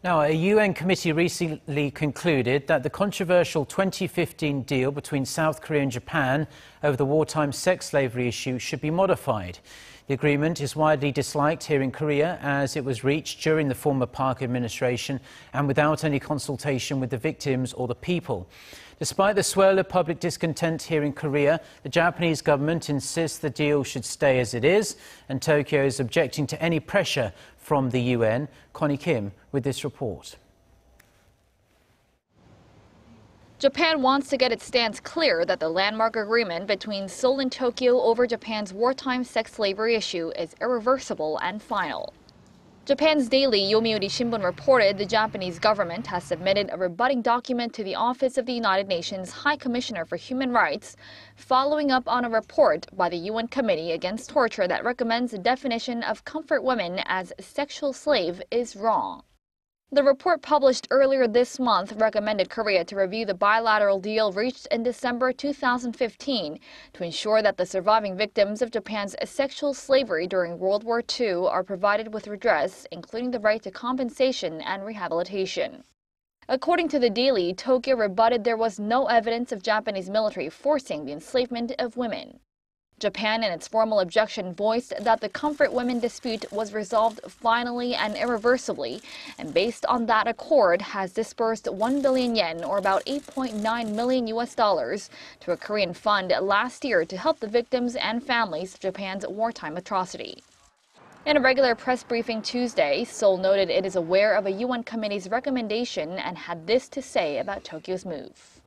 Now, a UN committee recently concluded that the controversial 2015 deal between South Korea and Japan over the wartime sex slavery issue should be modified. The agreement is widely disliked here in Korea as it was reached during the former Park administration and without any consultation with the victims or the people. Despite the swell of public discontent here in Korea, the Japanese government insists the deal should stay as it is, and Tokyo is objecting to any pressure from the UN. Connie Kim with this report. Japan wants to get its stance clear that the landmark agreement between Seoul and Tokyo over Japan's wartime sex slavery issue is irreversible and final. Japan's daily Yomiuri Shimbun reported the Japanese government has submitted a rebutting document to the Office of the United Nations High Commissioner for Human Rights, following up on a report by the UN Committee Against Torture that recommends the definition of comfort women as sexual slave is wrong. The report published earlier this month recommended Korea to review the bilateral deal reached in December 2015 to ensure that the surviving victims of Japan's sexual slavery during World War II are provided with redress, including the right to compensation and rehabilitation. According to the Daily, Tokyo rebutted there was no evidence of Japanese military forcing the enslavement of women. Japan, in its formal objection, voiced that the comfort women dispute was resolved finally and irreversibly, and based on that accord, has disbursed 1 billion yen, or about $8.9 million to a Korean fund last year to help the victims and families of Japan's wartime atrocity. In a regular press briefing Tuesday, Seoul noted it is aware of a UN committee's recommendation and had this to say about Tokyo's move.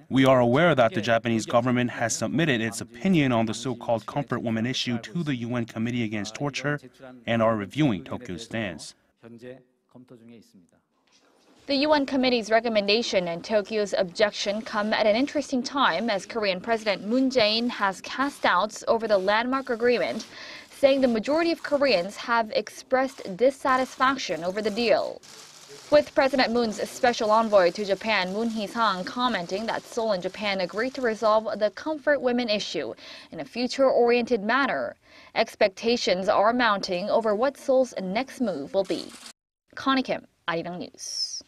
We are aware that the Japanese government has submitted its opinion on the so-called comfort woman issue to the UN Committee Against Torture and are reviewing Tokyo's stance. The UN Committee's recommendation and Tokyo's objection come at an interesting time as Korean President Moon Jae-in has cast doubts over the landmark agreement, saying the majority of Koreans have expressed dissatisfaction over the deal. With President Moon's special envoy to Japan, Moon Hee-sang, commenting that Seoul and Japan agreed to resolve the comfort women issue in a future-oriented manner, expectations are mounting over what Seoul's next move will be. Connie Kim, Arirang News.